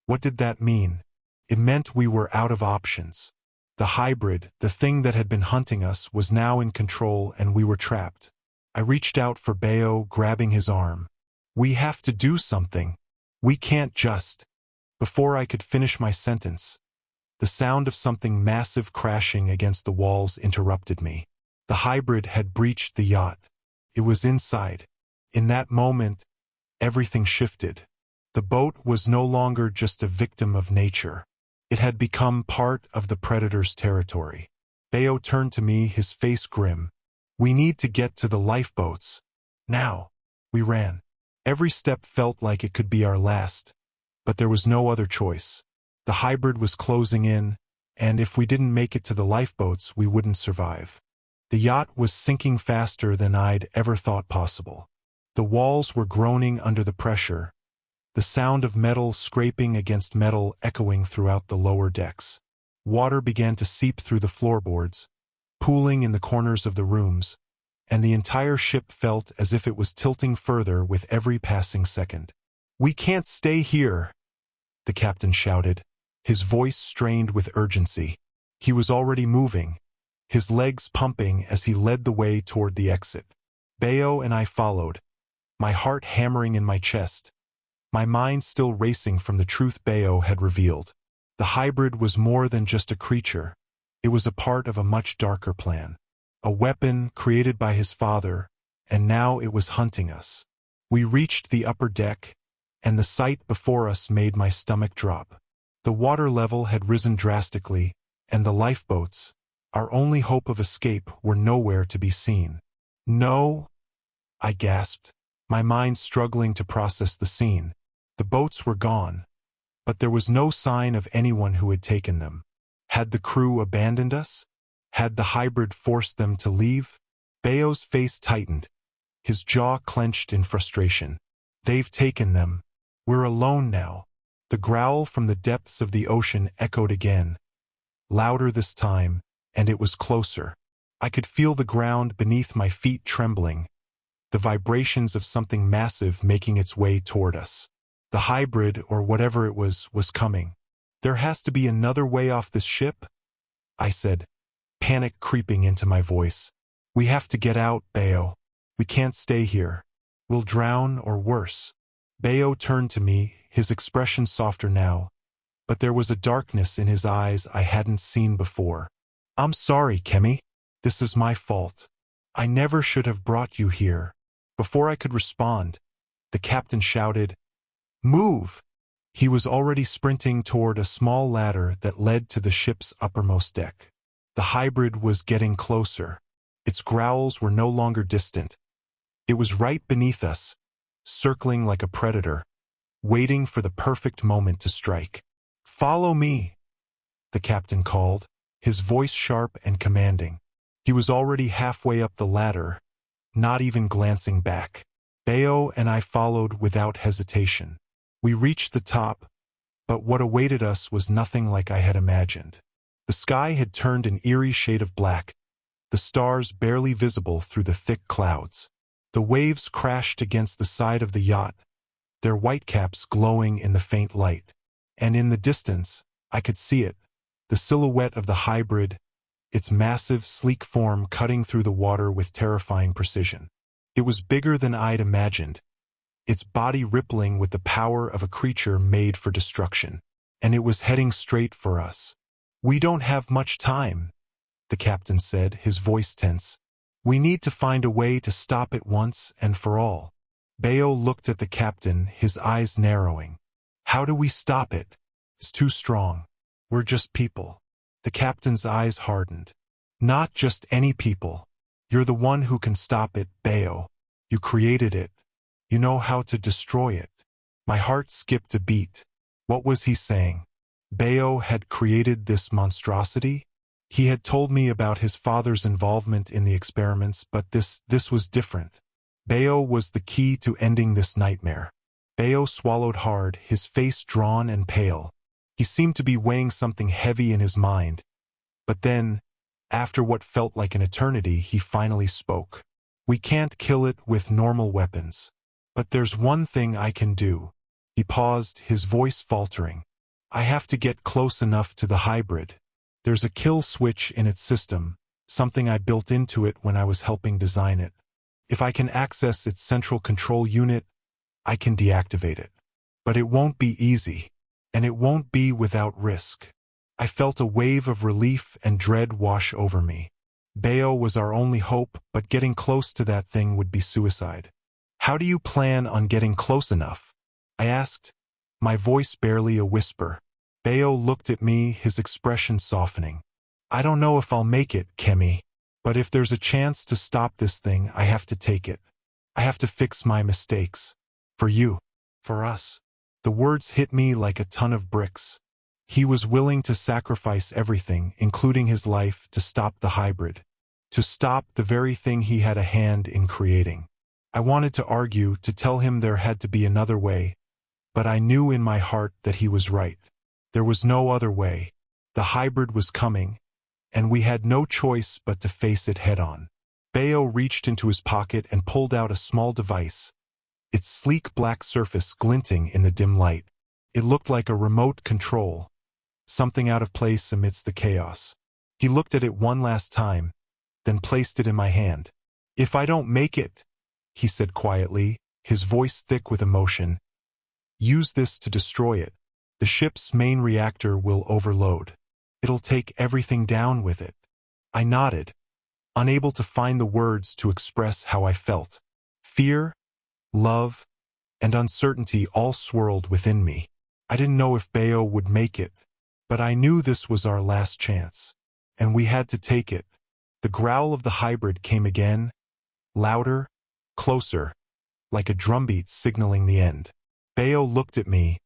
What did that mean? It meant we were out of options. The hybrid, the thing that had been hunting us, was now in control and we were trapped. I reached out for Bayo, grabbing his arm. "We have to do something. We can't just..." Before I could finish my sentence, the sound of something massive crashing against the walls interrupted me. The hybrid had breached the yacht. It was inside. In that moment, everything shifted. The boat was no longer just a victim of nature. It had become part of the predator's territory. Bayo turned to me, his face grim. "We need to get to the lifeboats. Now." We ran. Every step felt like it could be our last, but there was no other choice. The hybrid was closing in, and if we didn't make it to the lifeboats, we wouldn't survive. The yacht was sinking faster than I'd ever thought possible. The walls were groaning under the pressure, the sound of metal scraping against metal echoing throughout the lower decks. Water began to seep through the floorboards, pooling in the corners of the rooms, and the entire ship felt as if it was tilting further with every passing second. "We can't stay here," the captain shouted, his voice strained with urgency. He was already moving, his legs pumping as he led the way toward the exit. Bayo and I followed, my heart hammering in my chest, my mind still racing from the truth Bayo had revealed. The hybrid was more than just a creature. It was a part of a much darker plan. A weapon created by his father, and now it was hunting us. We reached the upper deck, and the sight before us made my stomach drop. The water level had risen drastically, and the lifeboats, our only hope of escape, were nowhere to be seen. "No," I gasped, my mind struggling to process the scene. The boats were gone, but there was no sign of anyone who had taken them. Had the crew abandoned us? Had the hybrid forced them to leave? Bayo's face tightened, his jaw clenched in frustration. "They've taken them. We're alone now." The growl from the depths of the ocean echoed again, louder this time, and it was closer. I could feel the ground beneath my feet trembling, the vibrations of something massive making its way toward us. The hybrid, or whatever it was coming. There has to be another way off this ship, I said, panic creeping into my voice. We have to get out, Bayo. We can't stay here. We'll drown or worse. Bayo turned to me, his expression softer now, but there was a darkness in his eyes I hadn't seen before. I'm sorry, Kemi. This is my fault. I never should have brought you here. Before I could respond, the captain shouted, "Move!" He was already sprinting toward a small ladder that led to the ship's uppermost deck. The hybrid was getting closer. Its growls were no longer distant. It was right beneath us, circling like a predator, waiting for the perfect moment to strike. "Follow me," the captain called, his voice sharp and commanding. He was already halfway up the ladder, not even glancing back. Bayo and I followed without hesitation. We reached the top, but what awaited us was nothing like I had imagined. The sky had turned an eerie shade of black, the stars barely visible through the thick clouds. The waves crashed against the side of the yacht, their whitecaps glowing in the faint light. And in the distance, I could see it, the silhouette of the hybrid, its massive, sleek form cutting through the water with terrifying precision. It was bigger than I'd imagined, its body rippling with the power of a creature made for destruction. And it was heading straight for us. "We don't have much time," the captain said, his voice tense. "We need to find a way to stop it once and for all." Bayo looked at the captain, his eyes narrowing. "How do we stop it? It's too strong. We're just people." The captain's eyes hardened. "Not just any people. You're the one who can stop it, Bayo. You created it. You know how to destroy it." My heart skipped a beat. What was he saying? Bayo had created this monstrosity? He had told me about his father's involvement in the experiments, but this was different. Bayo was the key to ending this nightmare. Bayo swallowed hard, his face drawn and pale. He seemed to be weighing something heavy in his mind. But then, after what felt like an eternity, he finally spoke. "We can't kill it with normal weapons. But there's one thing I can do." He paused, his voice faltering. "I have to get close enough to the hybrid. There's a kill switch in its system, something I built into it when I was helping design it. If I can access its central control unit, I can deactivate it. But it won't be easy, and it won't be without risk." I felt a wave of relief and dread wash over me. Bayo was our only hope, but getting close to that thing would be suicide. "How do you plan on getting close enough?" I asked, my voice barely a whisper. Bayo looked at me, his expression softening. "I don't know if I'll make it, Kemi. But if there's a chance to stop this thing, I have to take it. I have to fix my mistakes. For you. For us." The words hit me like a ton of bricks. He was willing to sacrifice everything, including his life, to stop the hybrid. To stop the very thing he had a hand in creating. I wanted to argue, to tell him there had to be another way, but I knew in my heart that he was right. There was no other way. The hybrid was coming, and we had no choice but to face it head-on. Bayo reached into his pocket and pulled out a small device, its sleek black surface glinting in the dim light. It looked like a remote control, something out of place amidst the chaos. He looked at it one last time, then placed it in my hand. "If I don't make it," he said quietly, his voice thick with emotion, "use this to destroy it. The ship's main reactor will overload. It'll take everything down with it." I nodded, unable to find the words to express how I felt. Fear, love, and uncertainty all swirled within me. I didn't know if Bayo would make it, but I knew this was our last chance, and we had to take it. The growl of the hybrid came again, louder, closer, like a drumbeat signaling the end. Bayo looked at me,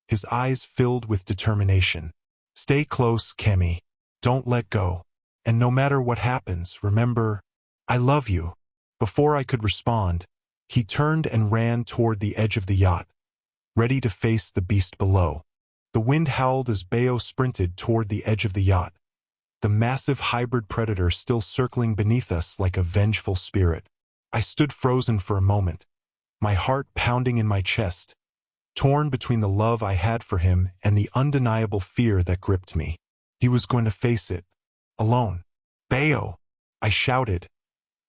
his eyes filled with determination. "Stay close, Kemi. Don't let go. And no matter what happens, remember, I love you." Before I could respond, he turned and ran toward the edge of the yacht, ready to face the beast below. The wind howled as Bayo sprinted toward the edge of the yacht, the massive hybrid predator still circling beneath us like a vengeful spirit. I stood frozen for a moment, my heart pounding in my chest, torn between the love I had for him and the undeniable fear that gripped me. He was going to face it, alone. "Bayo!" I shouted,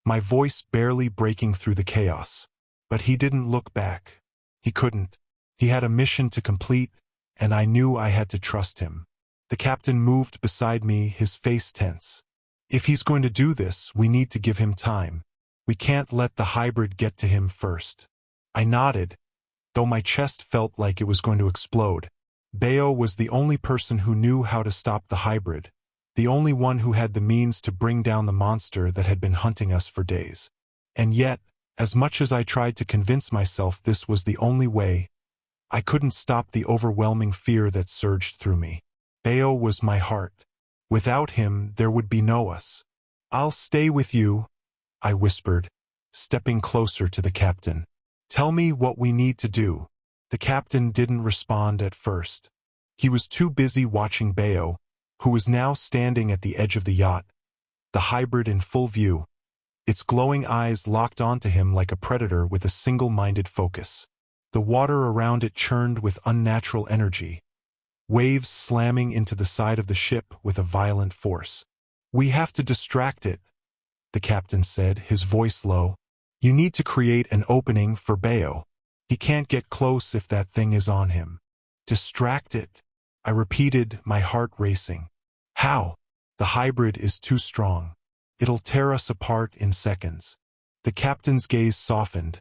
my voice barely breaking through the chaos. But he didn't look back. He couldn't. He had a mission to complete, and I knew I had to trust him. The captain moved beside me, his face tense. "If he's going to do this, we need to give him time. We can't let the hybrid get to him first." I nodded, though my chest felt like it was going to explode. Bayo was the only person who knew how to stop the hybrid, the only one who had the means to bring down the monster that had been hunting us for days. And yet, as much as I tried to convince myself this was the only way, I couldn't stop the overwhelming fear that surged through me. Bayo was my heart. Without him, there would be no us. "I'll stay with you," I whispered, stepping closer to the captain. "Tell me what we need to do." The captain didn't respond at first. He was too busy watching Bayo, who was now standing at the edge of the yacht, the hybrid in full view, its glowing eyes locked onto him like a predator with a single-minded focus. The water around it churned with unnatural energy, waves slamming into the side of the ship with a violent force. "We have to distract it," the captain said, his voice low. "You need to create an opening for Bayo. He can't get close if that thing is on him." "Distract it," I repeated, my heart racing. "How?" "The hybrid is too strong. It'll tear us apart in seconds." The captain's gaze softened,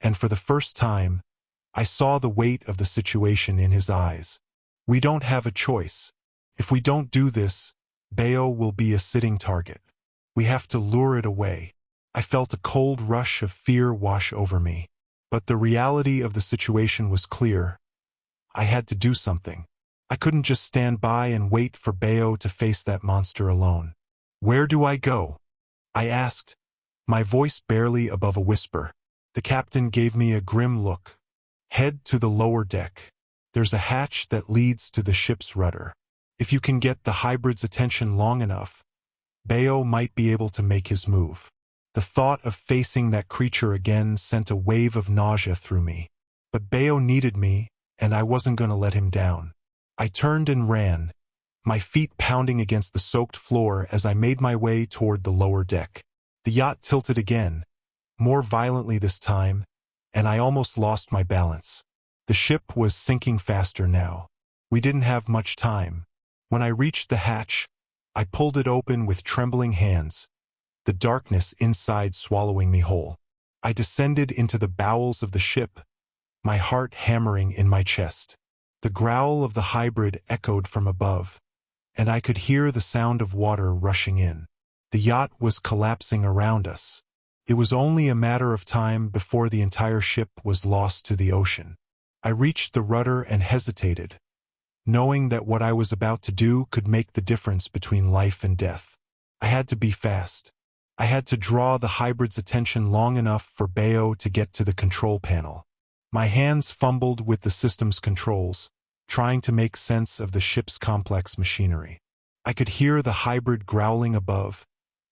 and for the first time, I saw the weight of the situation in his eyes. "We don't have a choice. If we don't do this, Bayo will be a sitting target. We have to lure it away." I felt a cold rush of fear wash over me. But the reality of the situation was clear. I had to do something. I couldn't just stand by and wait for Bayo to face that monster alone. "Where do I go?" I asked, my voice barely above a whisper. The captain gave me a grim look. "Head to the lower deck. There's a hatch that leads to the ship's rudder. If you can get the hybrid's attention long enough, Bayo might be able to make his move." The thought of facing that creature again sent a wave of nausea through me. But Bayo needed me, and I wasn't going to let him down. I turned and ran, my feet pounding against the soaked floor as I made my way toward the lower deck. The yacht tilted again, more violently this time, and I almost lost my balance. The ship was sinking faster now. We didn't have much time. When I reached the hatch, I pulled it open with trembling hands, the darkness inside swallowing me whole. I descended into the bowels of the ship, my heart hammering in my chest. The growl of the hybrid echoed from above, and I could hear the sound of water rushing in. The yacht was collapsing around us. It was only a matter of time before the entire ship was lost to the ocean. I reached the rudder and hesitated, knowing that what I was about to do could make the difference between life and death. I had to be fast. I had to draw the hybrid's attention long enough for Bayo to get to the control panel. My hands fumbled with the system's controls, trying to make sense of the ship's complex machinery. I could hear the hybrid growling above,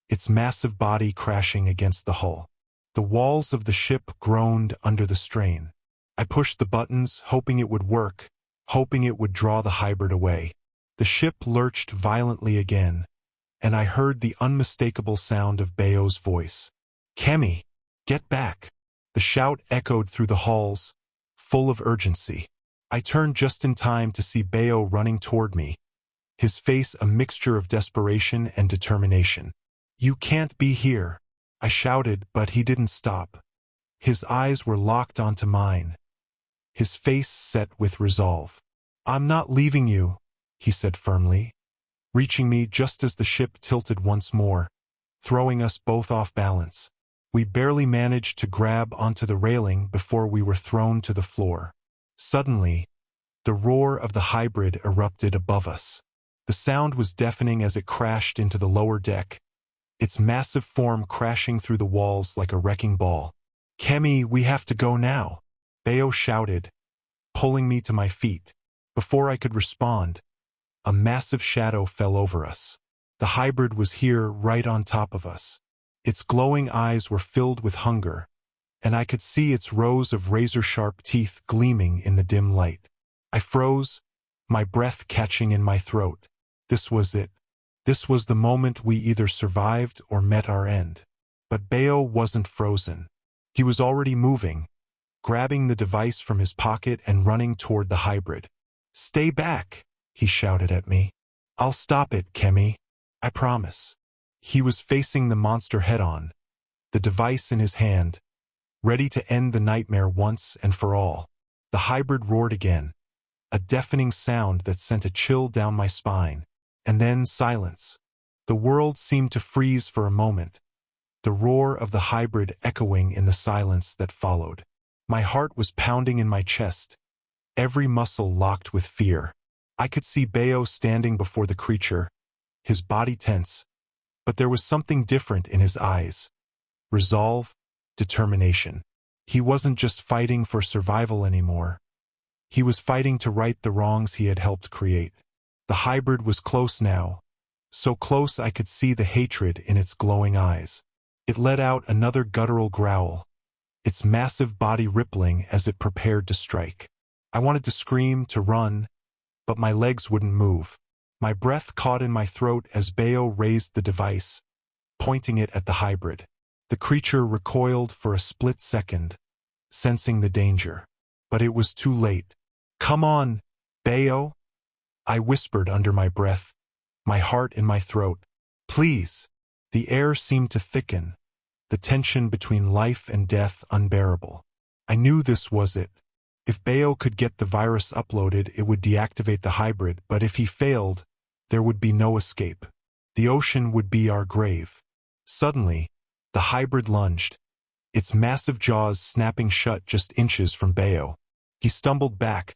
its massive body crashing against the hull. The walls of the ship groaned under the strain. I pushed the buttons, hoping it would work, hoping it would draw the hybrid away. The ship lurched violently again, and I heard the unmistakable sound of Bayo's voice. "Kemi, get back!" The shout echoed through the halls, full of urgency. I turned just in time to see Bayo running toward me, his face a mixture of desperation and determination. "You can't be here," I shouted, but he didn't stop. His eyes were locked onto mine, his face set with resolve. "I'm not leaving you," he said firmly, reaching me just as the ship tilted once more, throwing us both off balance. We barely managed to grab onto the railing before we were thrown to the floor. Suddenly, the roar of the hybrid erupted above us. The sound was deafening as it crashed into the lower deck, its massive form crashing through the walls like a wrecking ball. "Kemi, we have to go now," Bayo shouted, pulling me to my feet. Before I could respond, a massive shadow fell over us. The hybrid was here right on top of us. Its glowing eyes were filled with hunger, and I could see its rows of razor-sharp teeth gleaming in the dim light. I froze, my breath catching in my throat. This was it. This was the moment we either survived or met our end. But Bayo wasn't frozen. He was already moving, grabbing the device from his pocket and running toward the hybrid. "Stay back," he shouted at me. "I'll stop it, Kemi. I promise." He was facing the monster head-on, the device in his hand, ready to end the nightmare once and for all. The hybrid roared again, a deafening sound that sent a chill down my spine. And then silence. The world seemed to freeze for a moment, the roar of the hybrid echoing in the silence that followed. My heart was pounding in my chest, every muscle locked with fear. I could see Bayo standing before the creature, his body tense, but there was something different in his eyes. Resolve, determination. He wasn't just fighting for survival anymore. He was fighting to right the wrongs he had helped create. The hybrid was close now, so close I could see the hatred in its glowing eyes. It let out another guttural growl, its massive body rippling as it prepared to strike. I wanted to scream, to run, but my legs wouldn't move. My breath caught in my throat as Bayo raised the device, pointing it at the hybrid. The creature recoiled for a split second, sensing the danger. But it was too late. "Come on, Bayo," I whispered under my breath, my heart in my throat. "Please." The air seemed to thicken, the tension between life and death unbearable. I knew this was it. If Bayo could get the virus uploaded, it would deactivate the hybrid, but if he failed, there would be no escape. The ocean would be our grave. Suddenly, the hybrid lunged, its massive jaws snapping shut just inches from Bayo. He stumbled back,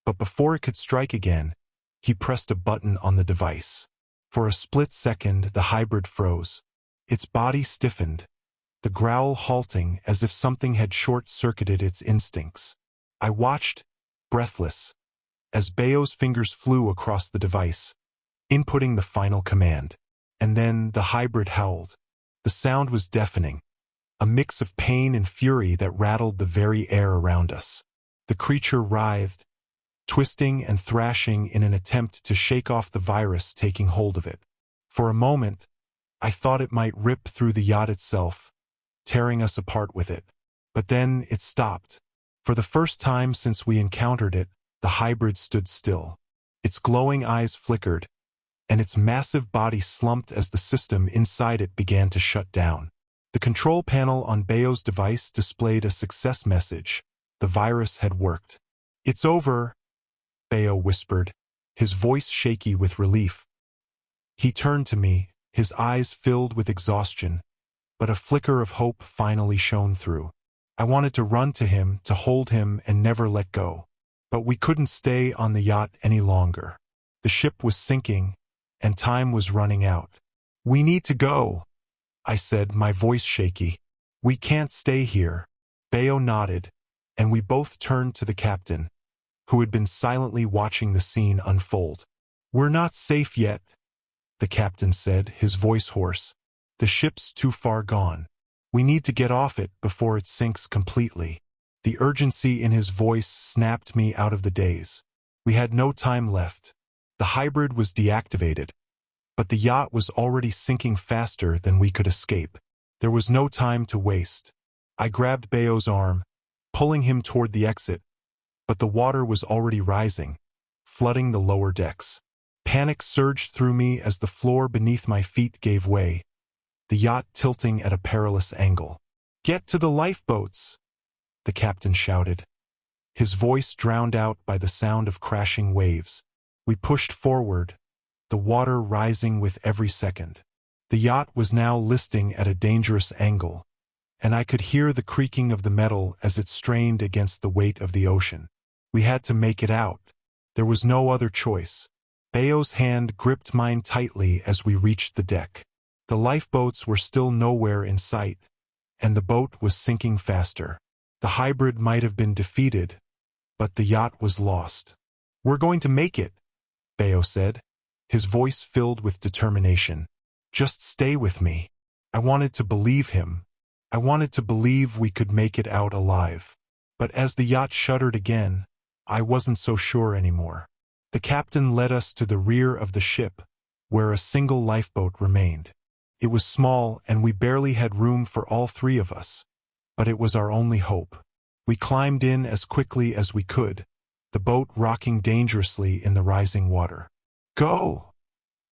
but before it could strike again, he pressed a button on the device. For a split second, the hybrid froze. Its body stiffened, the growl halting as if something had short-circuited its instincts. I watched, breathless, as Bayo's fingers flew across the device, inputting the final command. And then the hybrid howled. The sound was deafening, a mix of pain and fury that rattled the very air around us. The creature writhed, twisting and thrashing in an attempt to shake off the virus taking hold of it. For a moment, I thought it might rip through the yacht itself, tearing us apart with it. But then it stopped. For the first time since we encountered it, the hybrid stood still. Its glowing eyes flickered, and its massive body slumped as the system inside it began to shut down. The control panel on Bayo's device displayed a success message. The virus had worked. "It's over," Bayo whispered, his voice shaky with relief. He turned to me, his eyes filled with exhaustion, but a flicker of hope finally shone through. I wanted to run to him, to hold him and never let go. But we couldn't stay on the yacht any longer. The ship was sinking, and time was running out. "We need to go," I said, my voice shaky. "We can't stay here." Bayo nodded, and we both turned to the captain, who had been silently watching the scene unfold. "We're not safe yet," the captain said, his voice hoarse. "The ship's too far gone. We need to get off it before it sinks completely." The urgency in his voice snapped me out of the daze. We had no time left. The hybrid was deactivated, but the yacht was already sinking faster than we could escape. There was no time to waste. I grabbed Bayo's arm, pulling him toward the exit, but the water was already rising, flooding the lower decks. Panic surged through me as the floor beneath my feet gave way, the yacht tilting at a perilous angle. "Get to the lifeboats," the captain shouted, his voice drowned out by the sound of crashing waves. We pushed forward, the water rising with every second. The yacht was now listing at a dangerous angle, and I could hear the creaking of the metal as it strained against the weight of the ocean. We had to make it out. There was no other choice. Bayo's hand gripped mine tightly as we reached the deck. The lifeboats were still nowhere in sight, and the boat was sinking faster. The hybrid might have been defeated, but the yacht was lost. "We're going to make it," Bayo said, his voice filled with determination. "Just stay with me." I wanted to believe him, I wanted to believe we could make it out alive. But as the yacht shuddered again, I wasn't so sure anymore. The captain led us to the rear of the ship, where a single lifeboat remained. It was small and we barely had room for all three of us, but it was our only hope. We climbed in as quickly as we could, the boat rocking dangerously in the rising water. "Go!"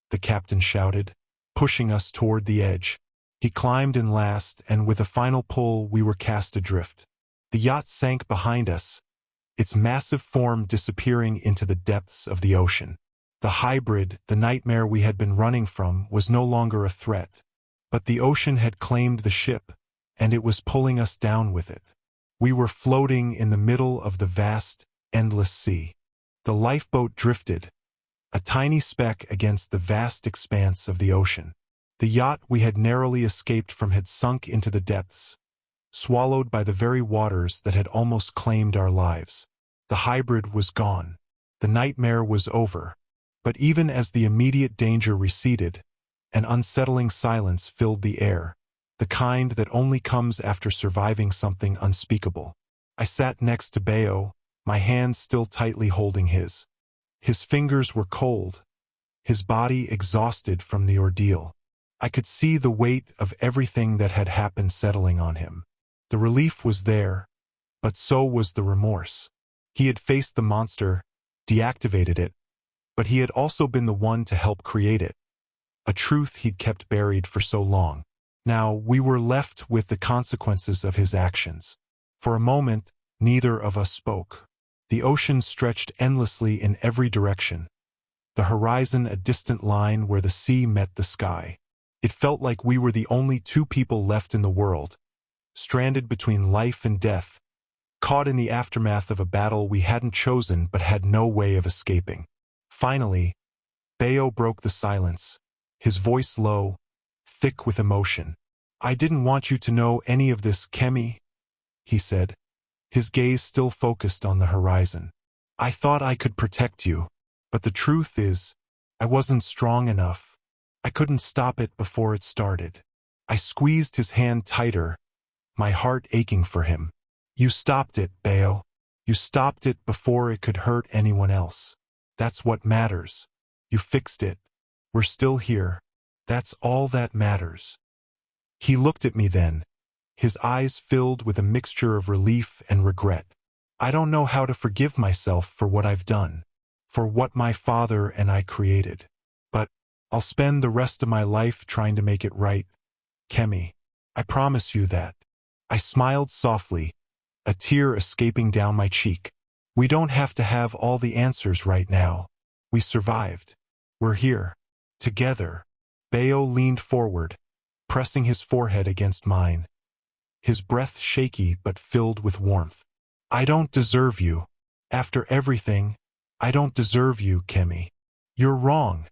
the captain shouted, pushing us toward the edge. He climbed in last, and with a final pull we were cast adrift. The yacht sank behind us, its massive form disappearing into the depths of the ocean. The hybrid, the nightmare we had been running from, was no longer a threat. But the ocean had claimed the ship, and it was pulling us down with it. We were floating in the middle of the vast, endless sea. The lifeboat drifted, a tiny speck against the vast expanse of the ocean. The yacht we had narrowly escaped from had sunk into the depths, swallowed by the very waters that had almost claimed our lives. The hybrid was gone. The nightmare was over. But even as the immediate danger receded, an unsettling silence filled the air, the kind that only comes after surviving something unspeakable. I sat next to Bayo, my hand still tightly holding his. His fingers were cold, his body exhausted from the ordeal. I could see the weight of everything that had happened settling on him. The relief was there, but so was the remorse. He had faced the monster, deactivated it, but he had also been the one to help create it, a truth he'd kept buried for so long. Now we were left with the consequences of his actions. For a moment, neither of us spoke. The ocean stretched endlessly in every direction, the horizon a distant line where the sea met the sky. It felt like we were the only two people left in the world, stranded between life and death, caught in the aftermath of a battle we hadn't chosen but had no way of escaping. Finally, Bayo broke the silence, his voice low, thick with emotion. "I didn't want you to know any of this, Kemi," he said, his gaze still focused on the horizon. "I thought I could protect you, but the truth is, I wasn't strong enough. I couldn't stop it before it started." I squeezed his hand tighter, my heart aching for him. "You stopped it, Bayo. You stopped it before it could hurt anyone else. That's what matters. You fixed it. We're still here. That's all that matters." He looked at me then, his eyes filled with a mixture of relief and regret. "I don't know how to forgive myself for what I've done, for what my father and I created. But I'll spend the rest of my life trying to make it right, Kemi. I promise you that." I smiled softly, a tear escaping down my cheek. "We don't have to have all the answers right now. We survived. We're here. Together." Bayo leaned forward, pressing his forehead against mine, his breath shaky but filled with warmth. "I don't deserve you. After everything, I don't deserve you, Kemi." "You're wrong,"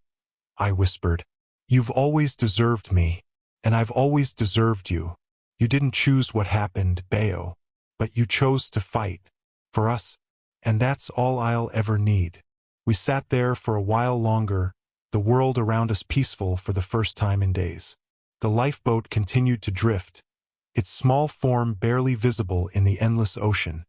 I whispered. "You've always deserved me, and I've always deserved you. You didn't choose what happened, Bayo, but you chose to fight. For us, and that's all I'll ever need." We sat there for a while longer, the world around us peaceful for the first time in days. The lifeboat continued to drift, its small form barely visible in the endless ocean.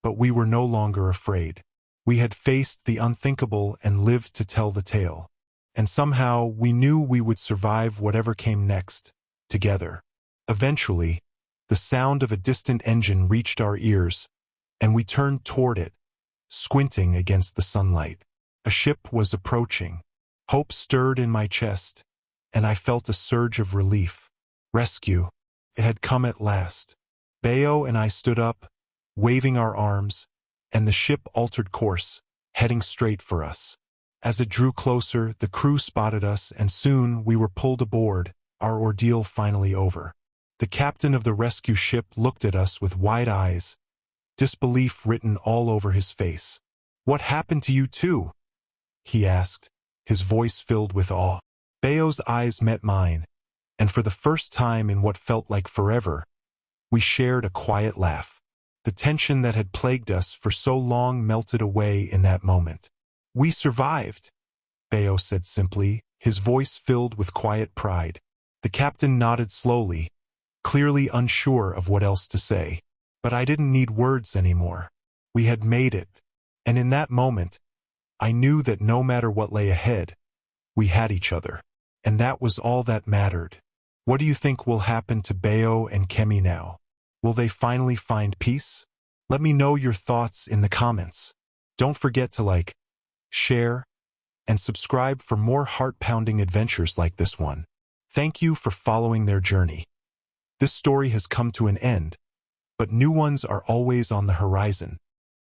But we were no longer afraid. We had faced the unthinkable and lived to tell the tale. And somehow we knew we would survive whatever came next, together. Eventually, the sound of a distant engine reached our ears, and we turned toward it, squinting against the sunlight. A ship was approaching. Hope stirred in my chest, and I felt a surge of relief. Rescue. It had come at last. Bayo and I stood up, waving our arms, and the ship altered course, heading straight for us. As it drew closer, the crew spotted us, and soon we were pulled aboard, our ordeal finally over. The captain of the rescue ship looked at us with wide eyes, disbelief written all over his face. "What happened to you two?" he asked, his voice filled with awe. Bayo's eyes met mine, and for the first time in what felt like forever, we shared a quiet laugh. The tension that had plagued us for so long melted away in that moment. "We survived," Bayo said simply, his voice filled with quiet pride. The captain nodded slowly, clearly unsure of what else to say. But I didn't need words anymore. We had made it. And in that moment, I knew that no matter what lay ahead, we had each other. And that was all that mattered. What do you think will happen to Bayo and Kemi now? Will they finally find peace? Let me know your thoughts in the comments. Don't forget to like, share, and subscribe for more heart-pounding adventures like this one. Thank you for following their journey. This story has come to an end, but new ones are always on the horizon.